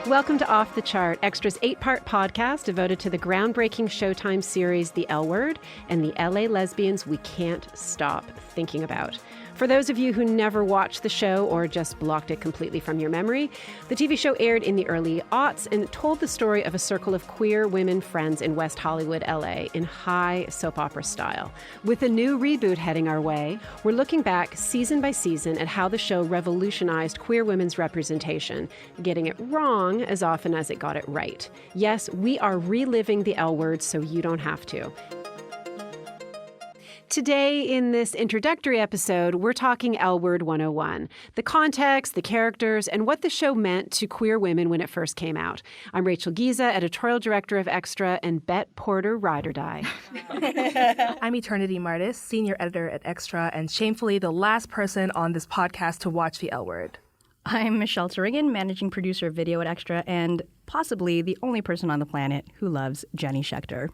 Welcome to Off the Chart, Xtra's 8-part podcast devoted to the groundbreaking Showtime series The L Word and the LA lesbians we can't stop thinking about. For those of you who never watched the show or just blocked it completely from your memory, the TV show aired in the early aughts and told the story of a circle of queer women friends in West Hollywood, LA, in high soap opera style. With a new reboot heading our way, we're looking back season by season at how the show revolutionized queer women's representation, getting it wrong as often as it got it right. Yes, we are reliving the L Word so you don't have to. Today, in this introductory episode, we're talking L Word 101, the context, the characters, and what the show meant to queer women when it first came out. I'm Rachel Giese, editorial director of Xtra, and Bet Porter, ride or die. I'm Eternity Martis, senior editor at Xtra, and shamefully the last person on this podcast to watch the L Word. I'm Michelle Turrigan, managing producer of video at Xtra, and possibly the only person on the planet who loves Jenny Schecter.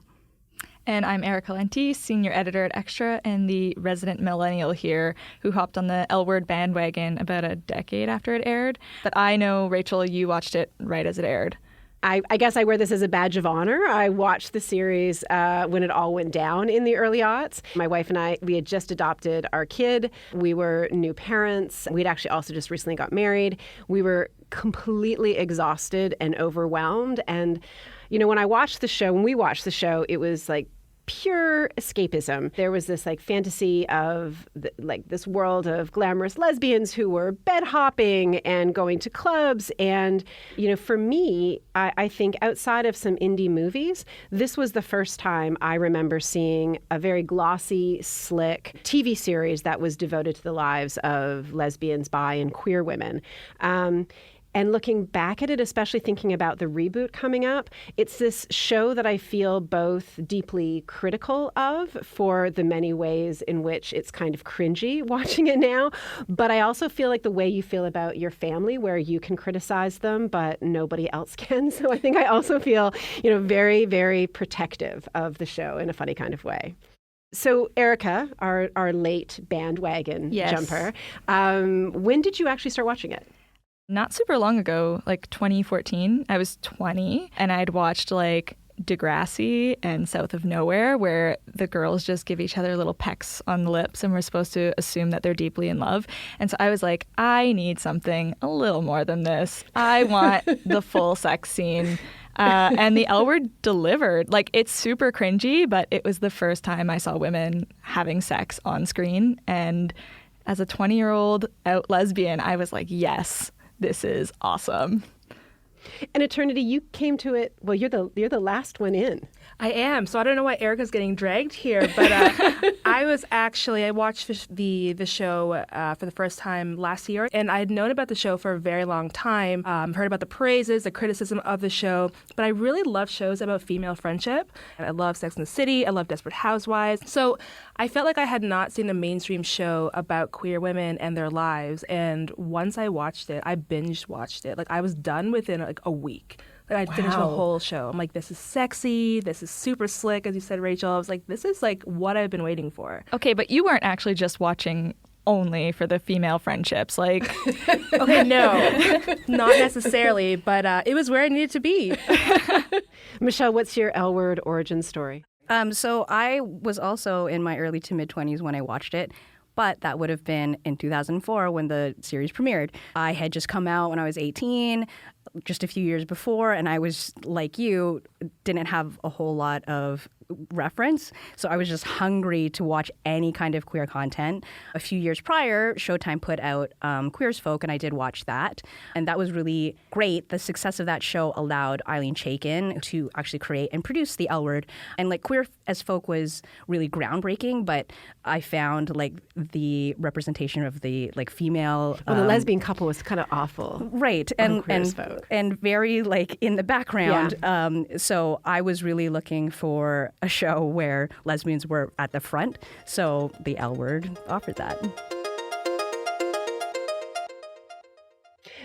And I'm Erica Lenti, senior editor at Xtra and the resident millennial here who hopped on the L Word bandwagon about a decade after it aired. But I know, Rachel, you watched it right as it aired. I guess I wear this as a badge of honor. I watched the series when it all went down in the early aughts. My wife and I, we had just adopted our kid. We were new parents. We'd actually also just recently got married. We were completely exhausted and overwhelmed. And, you know, when we watched the show, it was like pure escapism. There was this like fantasy of this world of glamorous lesbians who were bed hopping and going to clubs. And, you know, for me, I think outside of some indie movies, this was the first time I remember seeing a very glossy, slick TV series that was devoted to the lives of lesbians, bi, and queer women. And looking back at it, especially thinking about the reboot coming up, it's this show that I feel both deeply critical of for the many ways in which it's kind of cringy watching it now. But I also feel like the way you feel about your family, where you can criticize them, but nobody else can. So I think I also feel, you know, very, very protective of the show in a funny kind of way. So Erica, our late bandwagon jumper, when did you actually start watching it? Not super long ago, like 2014. I was 20, and I'd watched like Degrassi and South of Nowhere, where the girls just give each other little pecks on the lips and we're supposed to assume that they're deeply in love. And so I was like, I need something a little more than this. I want the full sex scene. And the L Word delivered. Like, it's super cringy, but it was the first time I saw women having sex on screen. And as a 20-year-old out lesbian, I was like, yes. This is awesome. And Eternity, you came to it, well, you're the last one in. I am. So I don't know why Erica's getting dragged here, but I watched the show for the first time last year, and I had known about the show for a very long time, heard about the praises, the criticism of the show, but I really love shows about female friendship. I love Sex and the City. I love Desperate Housewives. So I felt like I had not seen a mainstream show about queer women and their lives, and once I watched it, I binge watched it. Like, I was done within like a week. Like, I'd finished the whole show. I'm like, this is sexy. This is super slick, as you said, Rachel. I was like, this is like what I've been waiting for. Okay, but you weren't actually just watching only for the female friendships. Like, okay, no, not necessarily, but it was where I needed to be. Michelle, what's your L Word origin story? So I was also in my early to mid-20s when I watched it. But that would have been in 2004 when the series premiered. I had just come out when I was 18, just a few years before, and I was, like you, didn't have a whole lot of reference. So I was just hungry to watch any kind of queer content. A few years prior, Showtime put out Queer as Folk, and I did watch that. And that was really great. The success of that show allowed Eileen Chaikin to actually create and produce the L Word. And like Queer as Folk was really groundbreaking, but I found like the representation of the like female... Well, the lesbian couple was kind of awful. Right. And very like in the background. Yeah. So I was really looking for a show where lesbians were at the front. So the L Word offered that.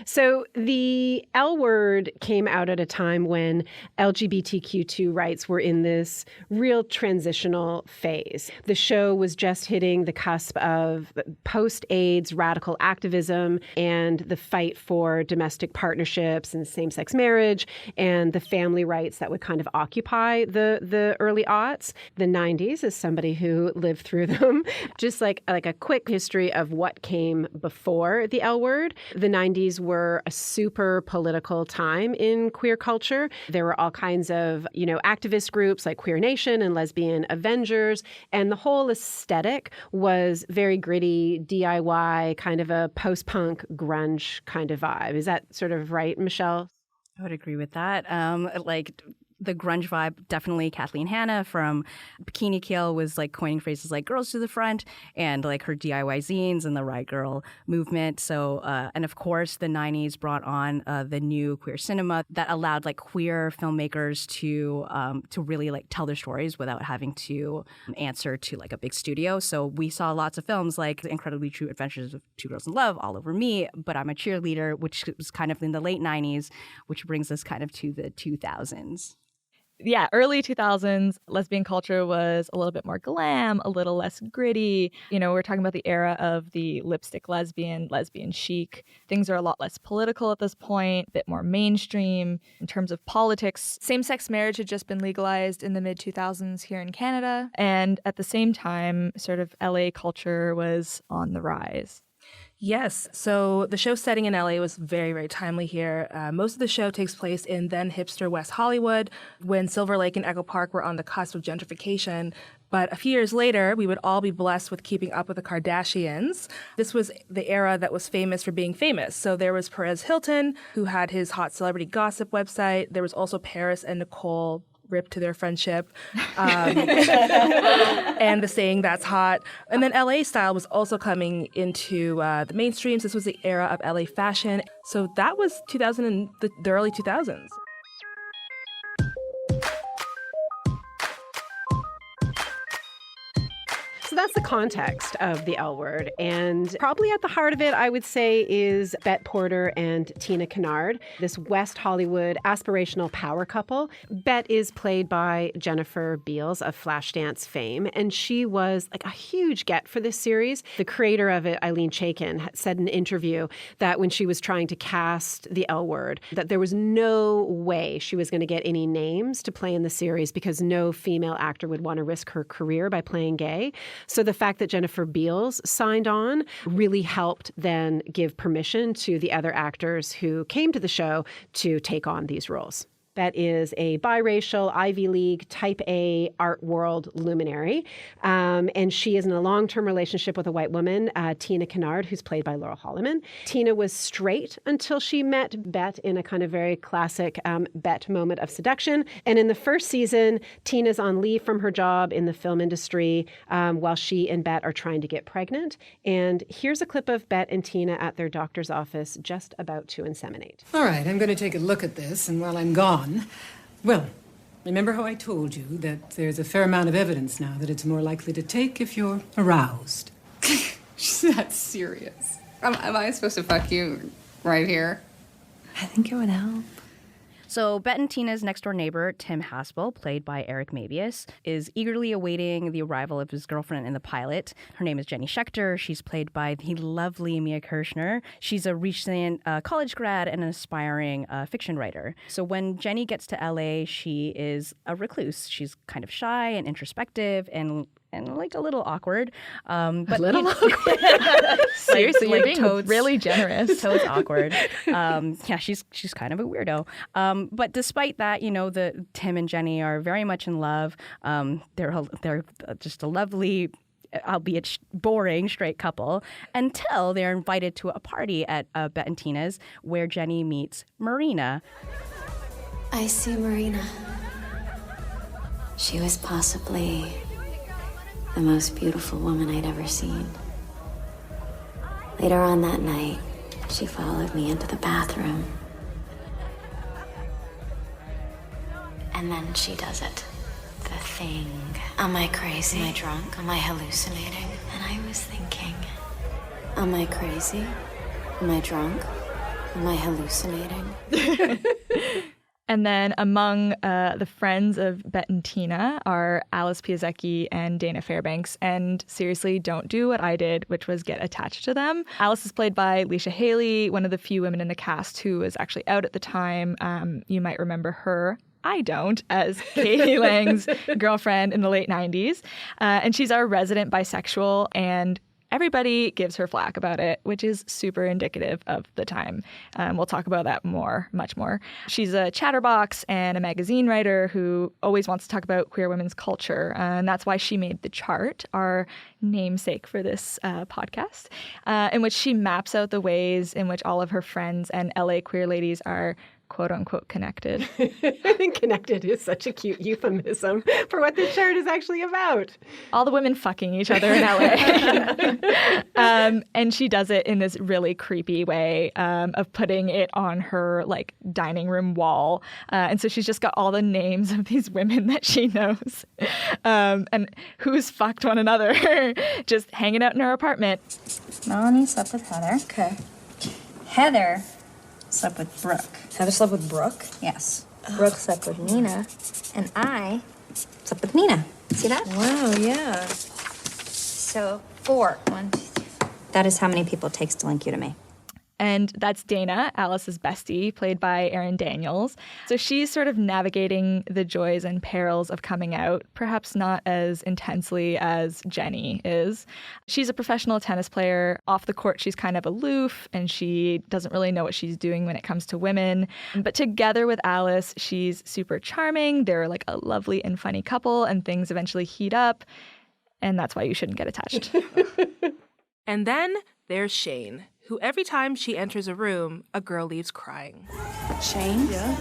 So the L Word came out at a time when LGBTQ2 rights were in this real transitional phase. The show was just hitting the cusp of post-AIDS radical activism and the fight for domestic partnerships and same-sex marriage and the family rights that would kind of occupy the early aughts. The 90s, as somebody who lived through them, just like a quick history of what came before the L Word. The 90s were a super political time in queer culture. There were all kinds of, activist groups like Queer Nation and Lesbian Avengers, and the whole aesthetic was very gritty, DIY, kind of a post-punk grunge kind of vibe. Is that sort of right, Michelle? I would agree with that. The grunge vibe, definitely Kathleen Hanna from Bikini Kill was coining phrases like girls to the front and her DIY zines and the Riot Girl movement. So, and of course, the 90s brought on the new queer cinema that allowed queer filmmakers to really tell their stories without having to answer to a big studio. So we saw lots of films like The Incredibly True Adventures of Two Girls in Love, All Over Me, But I'm a Cheerleader, which was kind of in the late 90s, which brings us kind of to the 2000s. Yeah, early 2000s, lesbian culture was a little bit more glam, a little less gritty. We're talking about the era of the lipstick lesbian chic. Things are a lot less political at this point, a bit more mainstream in terms of politics. Same-sex marriage had just been legalized in the mid-2000s here in Canada. And at the same time, sort of LA culture was on the rise. Yes. So the show setting in LA was very, very timely here. Most of the show takes place in then hipster West Hollywood when Silver Lake and Echo Park were on the cusp of gentrification. But a few years later, we would all be blessed with keeping up with the Kardashians. This was the era that was famous for being famous. So there was Perez Hilton, who had his hot celebrity gossip website. There was also Paris and Nicole, rip to their friendship, and the saying that's hot. And then LA style was also coming into the mainstreams. This was the era of LA fashion. So that was 2000 and the early 2000s. So that's the context of the L Word. And probably at the heart of it, I would say, is Bette Porter and Tina Kennard, this West Hollywood aspirational power couple. Bette is played by Jennifer Beals of Flashdance fame, and she was a huge get for this series. The creator of it, Eileen Chaikin, said in an interview that when she was trying to cast the L Word, that there was no way she was going to get any names to play in the series because no female actor would want to risk her career by playing gay. So the fact that Jennifer Beals signed on really helped then give permission to the other actors who came to the show to take on these roles. Bette is a biracial, Ivy League, type A art world luminary. And she is in a long-term relationship with a white woman, Tina Kennard, who's played by Laurel Holloman. Tina was straight until she met Bette in a kind of very classic Bette moment of seduction. And in the first season, Tina's on leave from her job in the film industry while she and Bette are trying to get pregnant. And here's a clip of Bette and Tina at their doctor's office just about to inseminate. All right, I'm going to take a look at this, and while I'm gone, well, remember how I told you that there's a fair amount of evidence now that it's more likely to take if you're aroused? That's serious. Am I supposed to fuck you right here? I think it would help. So Bette and Tina's next-door neighbor, Tim Haspel, played by Eric Mabius, is eagerly awaiting the arrival of his girlfriend in the pilot. Her name is Jenny Schecter. She's played by the lovely Mia Kirshner. She's a recent college grad and an aspiring fiction writer. So when Jenny gets to LA, she is a recluse. She's kind of shy and introspective and a little awkward. But a little awkward? Seriously, you're being totes, really generous. Totes awkward. Yeah, she's kind of a weirdo. But despite that, the Tim and Jenny are very much in love. They're just a lovely, albeit boring, straight couple until they're invited to a party at Bette and Tina's where Jenny meets Marina. I see Marina. She was possibly the most beautiful woman I'd ever seen. Later on that night, she followed me into the bathroom. And then she does it. The thing. Am I crazy? Am I drunk? Am I hallucinating? And I was thinking, am I crazy? Am I drunk? Am I hallucinating? And then among the friends of Bet and Tina are Alice Piasecki and Dana Fairbanks. And seriously, don't do what I did, which was get attached to them. Alice is played by Leisha Haley, one of the few women in the cast who was actually out at the time. You might remember her. I don't, as Katie Lang's girlfriend in the late 90s. And she's our resident bisexual, and everybody gives her flack about it, which is super indicative of the time. We'll talk about that much more. She's a chatterbox and a magazine writer who always wants to talk about queer women's culture. And that's why she made The Chart, our namesake for this podcast, in which she maps out the ways in which all of her friends and LA queer ladies are quote-unquote connected. I think connected is such a cute euphemism for what the chart is actually about. All the women fucking each other in LA. And she does it in this really creepy way of putting it on her like dining room wall. And so she's just got all the names of these women that she knows and who's fucked one another just hanging out in her apartment. Melanie slept with Heather. Okay. Heather slept with Brooke. Heather slept with Brooke? Yes. Brooke slept with Nina, and I slept with Nina. See that? Wow, yeah. So 4. 1, 2, 3, 4. That is how many people it takes to link you to me. And that's Dana, Alice's bestie, played by Erin Daniels. So she's sort of navigating the joys and perils of coming out, perhaps not as intensely as Jenny is. She's a professional tennis player. Off the court, she's kind of aloof, and she doesn't really know what she's doing when it comes to women. But together with Alice, she's super charming. They're like a lovely and funny couple, and things eventually heat up. And that's why you shouldn't get attached. And then there's Shane, who every time she enters a room, a girl leaves crying. Shane? Yeah?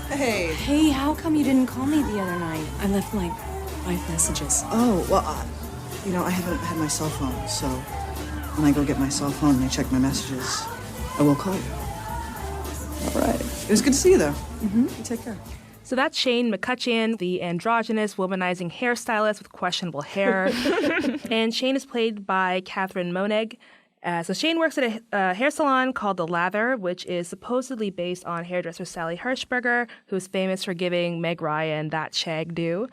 Hey. Hey, how come you didn't call me the other night? I left like 5 messages. Oh, well, I haven't had my cell phone, so when I go get my cell phone and I check my messages, I will call you. All right. It was good to see you, though. Mm-hmm. You take care. So that's Shane McCutcheon, the androgynous, womanizing hairstylist with questionable hair. And Shane is played by Catherine Moennig. So Shane works at a hair salon called The Lather, which is supposedly based on hairdresser Sally Hirschberger, who is famous for giving Meg Ryan that shag do.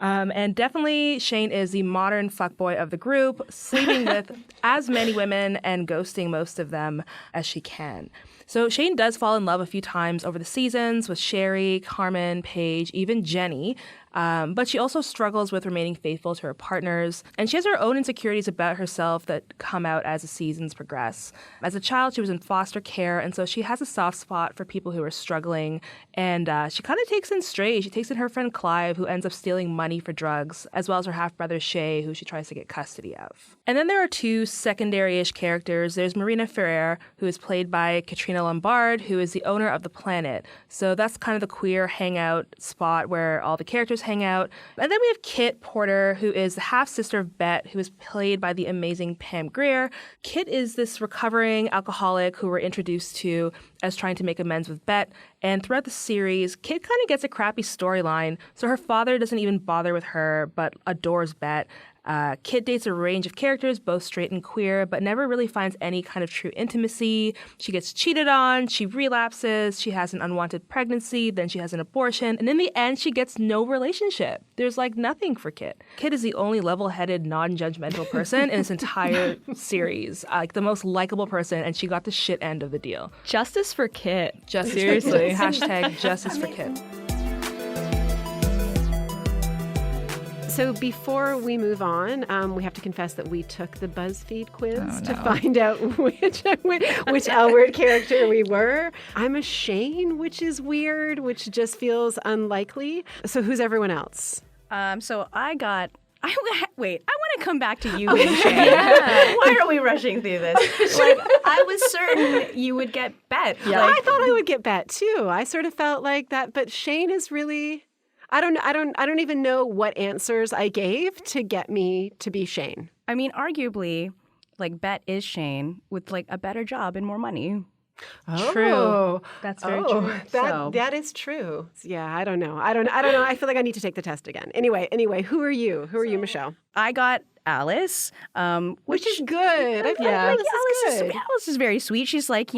And definitely Shane is the modern fuckboy of the group, sleeping with as many women and ghosting most of them as she can. So Shane does fall in love a few times over the seasons with Sherry, Carmen, Paige, even Jenny. But she also struggles with remaining faithful to her partners. And she has her own insecurities about herself that come out as the seasons progress. As a child, she was in foster care, and so she has a soft spot for people who are struggling. And she kind of takes in Stray. She takes in her friend Clive, who ends up stealing money for drugs, as well as her half-brother Shay, who she tries to get custody of. And then there are 2 secondary-ish characters. There's Marina Ferrer, who is played by Katrina Lombard, who is the owner of The Planet. So that's kind of the queer hangout spot where all the characters hang out. And then we have Kit Porter, who is the half-sister of Bet, who is played by the amazing Pam Grier. Kit is this recovering alcoholic who we're introduced to as trying to make amends with Bet. And throughout the series, Kit kind of gets a crappy storyline. So her father doesn't even bother with her, but adores Bet. Kit dates a range of characters, both straight and queer, but never really finds any kind of true intimacy. She gets cheated on, she relapses, she has an unwanted pregnancy, then she has an abortion, and in the end, she gets no relationship. There's like nothing for Kit. Kit is the only level-headed, non-judgmental person in this entire series, like the most likable person, and she got the shit end of the deal. Justice for Kit. Seriously, hashtag justice for Kit. So before we move on, we have to confess that we took the BuzzFeed quiz to find out which L-word character we were. I'm a Shane, which is weird, which just feels unlikely. So who's everyone else? So I got... Wait, I want to come back to you, Shane. Yeah. Why are we rushing through this? Like, I was certain you would get Bet. Yeah. I thought I would get Bet too. I sort of felt like that, but Shane is really... I don't even know what answers I gave to get me to be Shane. I mean, arguably, like Bet is Shane with like a better job and more money. Oh, true. That's very true. That is true. Yeah, I don't know. I feel like I need to take the test again. Anyway, who are you? Who are you, Michelle? I got Alice, which is good. I feel like Alice is very sweet. She's like,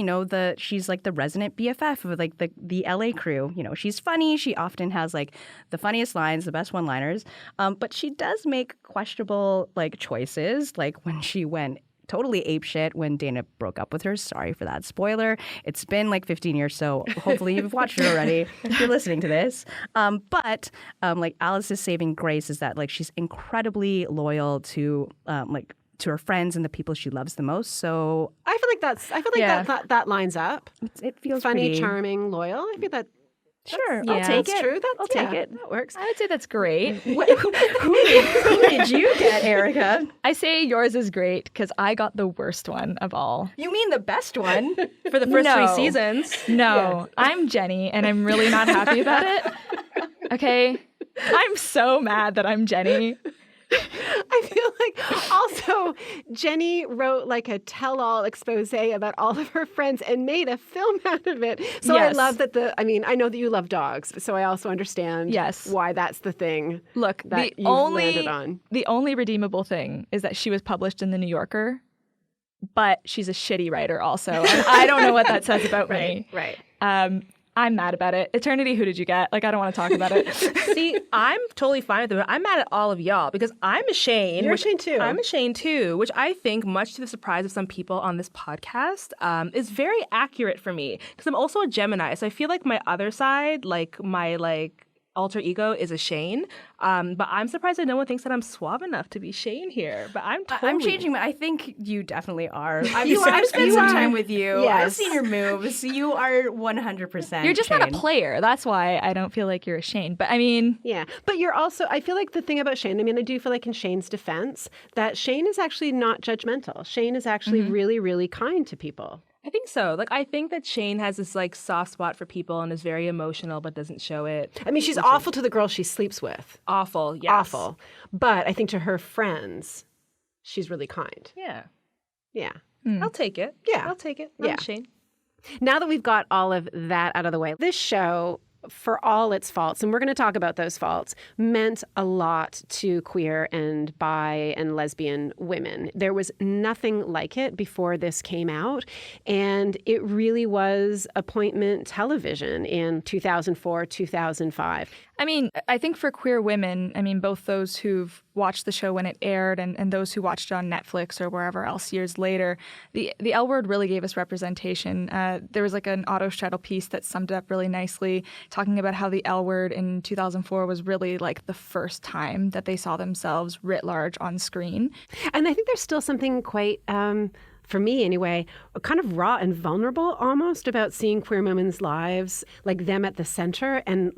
she's like the resident BFF of like the LA crew. She's funny. She often has like the funniest lines, the best one-liners. But she does make questionable like choices, like when she went totally apeshit when Dana broke up with her. Sorry for that spoiler. It's been like 15 years, so hopefully you've watched it already if you're listening to this. But like Alice's saving grace is that like she's incredibly loyal to to her friends and the people she loves the most. So I feel like that lines up. It feels funny, pretty charming, loyal. I feel that. Sure, I'll take it. True. I'll take it. That works. I would say that's great. Who did you get, Erica? I say yours is great because I got the worst one of all. You mean the best one? For the first 3 seasons? No, I'm Jenny, and I'm really not happy about it. Okay? I'm so mad that I'm Jenny. I feel like also Jenny wrote like a tell-all expose about all of her friends and made a film out of it. So yes. I love that I know that you love dogs, so I also understand why that's the thing. Look, that landed on. The only redeemable thing is that she was published in The New Yorker, but she's a shitty writer also. And I don't know what that says about me. Right. I'm mad about it. Eternity, who did you get? Like, I don't want to talk about it. See, I'm totally fine with it. I'm mad at all of y'all because I'm a Shane. You're a Shane too. I'm a Shane too, which I think, much to the surprise of some people on this podcast, is very accurate for me because I'm also a Gemini. So I feel like my other side, like my alter ego, is a Shane. But I'm surprised that no one thinks that I'm suave enough to be Shane here. But I'm changing. I think you definitely are. I've spent some time with you. Yes. I've seen your moves. You are 100%. You're just Shane. not a player. That's why I don't feel like you're a Shane. But I mean... Yeah. But you're also... I feel like the thing about Shane, I do feel like in Shane's defense, that Shane is actually not judgmental. Shane is actually really, really kind to people. I think so. Like, I think that Shane has this, soft spot for people and is very emotional but doesn't show it. She's awful to the girl she sleeps with. Awful, yes. Awful. But I think to her friends, she's really kind. Yeah. Yeah. I'll take it. Yeah. I'll take it. I'm Shane. Now that we've got all of that out of the way, this show, for all its faults, and we're going to talk about those faults, meant a lot to queer and bi and lesbian women. There was nothing like it before this came out, and it really was appointment television in 2004, 2005. I think for queer women, both those who've watched the show when it aired and those who watched it on Netflix or wherever else years later, the L Word really gave us representation. There was an Otto Straddle piece that summed it up really nicely, talking about how the L Word in 2004 was really the first time that they saw themselves writ large on screen. And I think there's still something quite... for me anyway, kind of raw and vulnerable almost about seeing queer women's lives, them at the center, and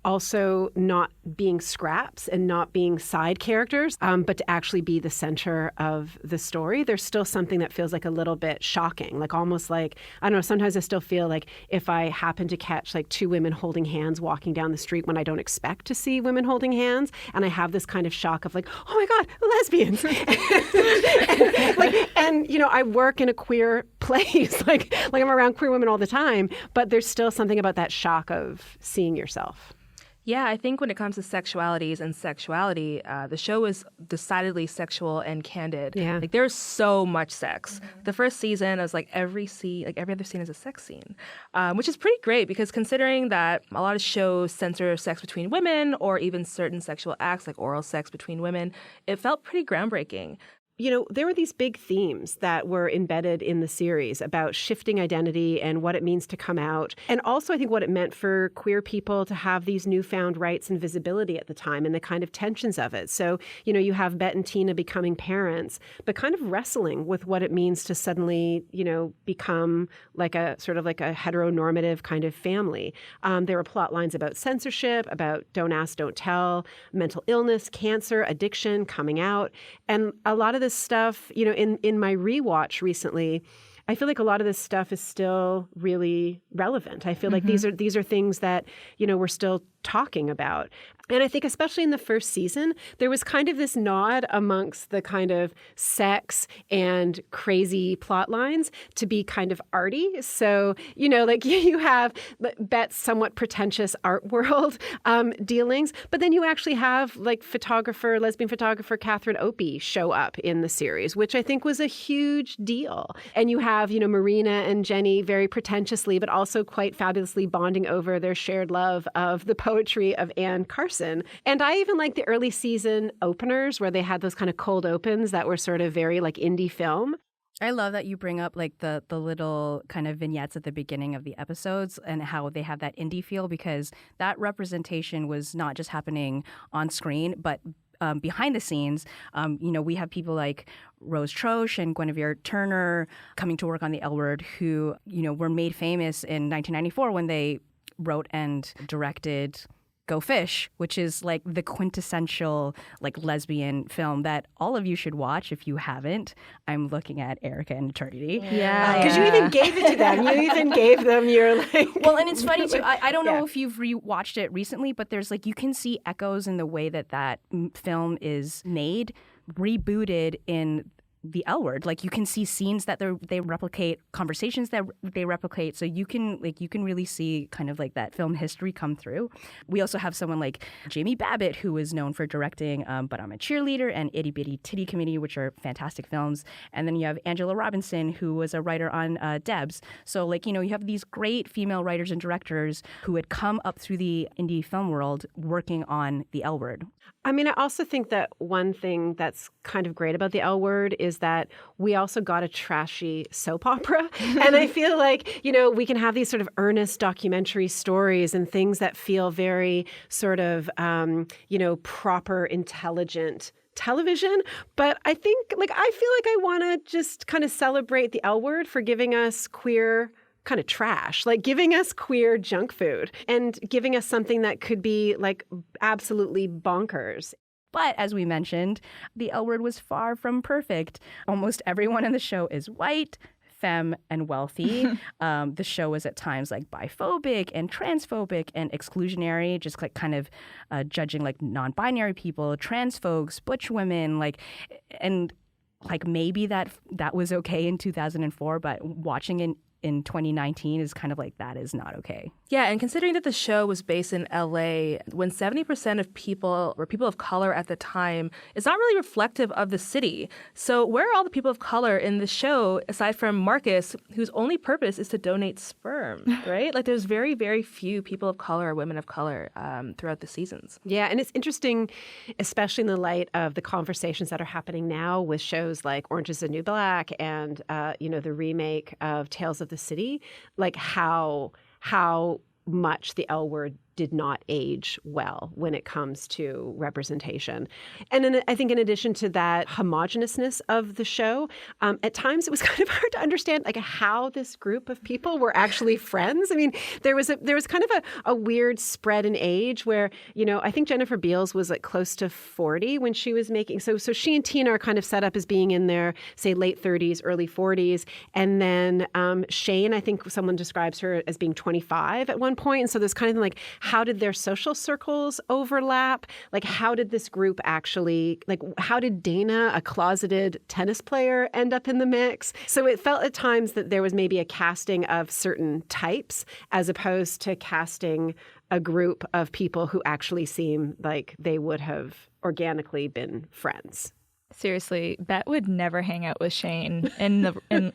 also not being scraps and not being side characters, but to actually be the center of the story. There's still something that feels a little bit shocking, almost I don't know, sometimes I still feel if I happen to catch 2 women holding hands walking down the street when I don't expect to see women holding hands, and I have this kind of shock of oh my God, lesbians. and I work in a queer place, I'm around queer women all the time, but there's still something about that shock of seeing yourself. Yeah, I think when it comes to sexualities and sexuality, the show is decidedly sexual and candid. Yeah. There's so much sex. The first season is every other scene is a sex scene, which is pretty great because considering that a lot of shows censor sex between women or even certain sexual acts like oral sex between women, it felt pretty groundbreaking. There were these big themes that were embedded in the series about shifting identity and what it means to come out. And also, I think what it meant for queer people to have these newfound rights and visibility at the time and the kind of tensions of it. So, you have Bette and Tina becoming parents, but kind of wrestling with what it means to suddenly, become a sort of a heteronormative kind of family. There were plot lines about censorship, about don't ask, don't tell, mental illness, cancer, addiction, coming out. And a lot of this stuff, in my rewatch recently, I feel like a lot of this stuff is still really relevant. I feel like these are things that, we're still talking about. And I think especially in the first season, there was kind of this nod amongst the kind of sex and crazy plot lines to be kind of arty. So, like you have Bet's somewhat pretentious art world dealings, but then you actually have like lesbian photographer Catherine Opie show up in the series, which I think was a huge deal. And you have, Marina and Jenny very pretentiously, but also quite fabulously bonding over their shared love of the poetry of Anne Carson. And I even like the early season openers where they had those kind of cold opens that were sort of very like indie film. I love that you bring up like the little kind of vignettes at the beginning of the episodes and how they have that indie feel, because that representation was not just happening on screen, but behind the scenes. We have people like Rose Troche and Guinevere Turner coming to work on the L Word who, were made famous in 1994 when they wrote and directed Go Fish, which is like the quintessential like lesbian film that all of you should watch if you haven't. I'm looking at Erica and Eternity. Yeah. Because you even gave it to them. You even gave them your like... Well, and it's funny too. I don't know if you've rewatched it recently, but there's like, you can see echoes in the way that film is made, rebooted in the L Word. Like you can see scenes that they replicate, conversations that they replicate. So you can really see kind of like that film history come through. We also have someone like Jamie Babbitt, who is known for directing But I'm a Cheerleader and Itty Bitty Titty Committee, which are fantastic films. And then you have Angela Robinson, who was a writer on Debs. So like, you have these great female writers and directors who had come up through the indie film world working on the L Word. I mean, I also think that one thing that's kind of great about the L Word is that we also got a trashy soap opera. And I feel like, we can have these sort of earnest documentary stories and things that feel very sort of, proper, intelligent television. But I think, I feel like I want to just kind of celebrate the L Word for giving us queer kind of trash, like giving us queer junk food and giving us something that could be like absolutely bonkers. But as we mentioned, the L Word was far from perfect. Almost everyone in the show is white, femme, and wealthy. The show is at times like biphobic and transphobic and exclusionary, just like kind of judging like non-binary people, trans folks, butch women, and maybe that was okay in 2004, but watching it in 2019 is kind of like, that is not okay. Yeah, and considering that the show was based in LA, when 70% of people were people of color at the time, it's not really reflective of the city. So where are all the people of color in the show, aside from Marcus, whose only purpose is to donate sperm, right? Like there's very, very few people of color or women of color throughout the seasons. Yeah, and it's interesting, especially in the light of the conversations that are happening now with shows like Orange is the New Black and, the remake of Tales of the City, like how much the L Word did not age well when it comes to representation. And then I think in addition to that homogeneousness of the show, at times it was kind of hard to understand like how this group of people were actually friends. I mean, there was kind of a weird spread in age where, I think Jennifer Beals was like close to 40 when she was making, so she and Tina are kind of set up as being in their, say, late 30s, early 40s. And then Shane, I think someone describes her as being 25 at one point. And so there's kind of like, how did their social circles overlap? Like, how did this group actually, how did Dana, a closeted tennis player, end up in the mix? So it felt at times that there was maybe a casting of certain types as opposed to casting a group of people who actually seem like they would have organically been friends. Seriously, Bet would never hang out with Shane in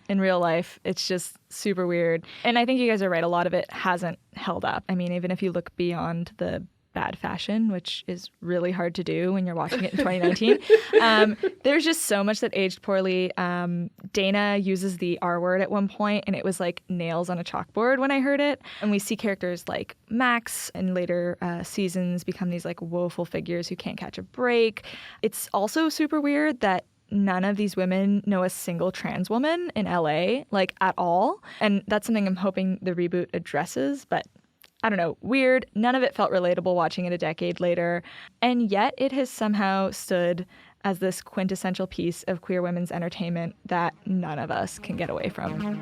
real life. It's just super weird. And I think you guys are right. A lot of it hasn't held up. I mean, even if you look beyond the bad fashion, which is really hard to do when you're watching it in 2019. There's just so much that aged poorly. Dana uses the R word at one point, and it was like nails on a chalkboard when I heard it. And we see characters like Max in later seasons become these like woeful figures who can't catch a break. It's also super weird that none of these women know a single trans woman in LA, like at all. And that's something I'm hoping the reboot addresses, but I don't know, weird. None of it felt relatable watching it a decade later. And yet it has somehow stood as this quintessential piece of queer women's entertainment that none of us can get away from.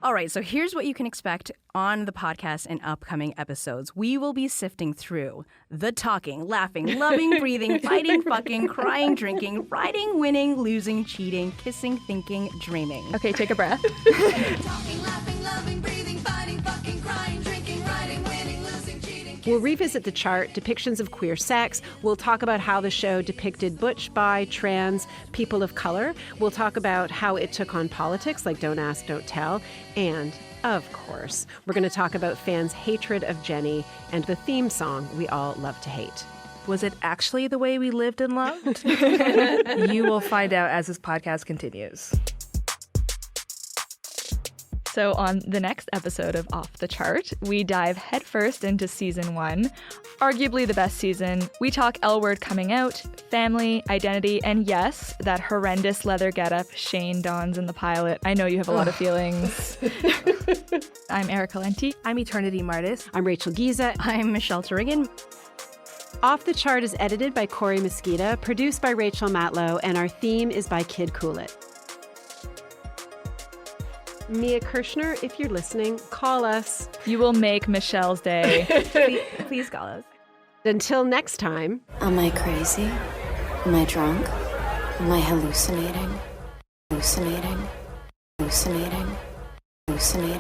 All right, so here's what you can expect on the podcast in upcoming episodes. We will be sifting through the talking, laughing, loving, breathing, fighting, fucking, crying, drinking, riding, winning, losing, cheating, kissing, thinking, dreaming. Okay, take a breath. Talking, laughing, loving, breathing, fighting, fucking, crying, drinking, riding, winning, losing, cheating. We'll revisit the chart, depictions of queer sex. We'll talk about how the show depicted butch, bi, trans, people of color. We'll talk about how it took on politics, like Don't Ask, Don't Tell. And, of course, we're going to talk about fans' hatred of Jenny and the theme song we all love to hate. Was it actually the way we lived and loved? You will find out as this podcast continues. So on the next episode of Off the Chart, we dive headfirst into season 1, arguably the best season. We talk L-word coming out, family, identity, and yes, that horrendous leather getup Shane dons in the pilot. I know you have a lot of feelings. I'm Erica Lenti. I'm Eternity Martis. I'm Rachel Giese. I'm Michelle Turrigan. Off the Chart is edited by Corey Mosqueda, produced by Rachel Matlow, and our theme is by Kid Coolit. Mia Kirshner, if you're listening, call us. You will make Michelle's day. Please call us. Until next time. Am I crazy? Am I drunk? Am I hallucinating? Hallucinating? Hallucinating? Hallucinating?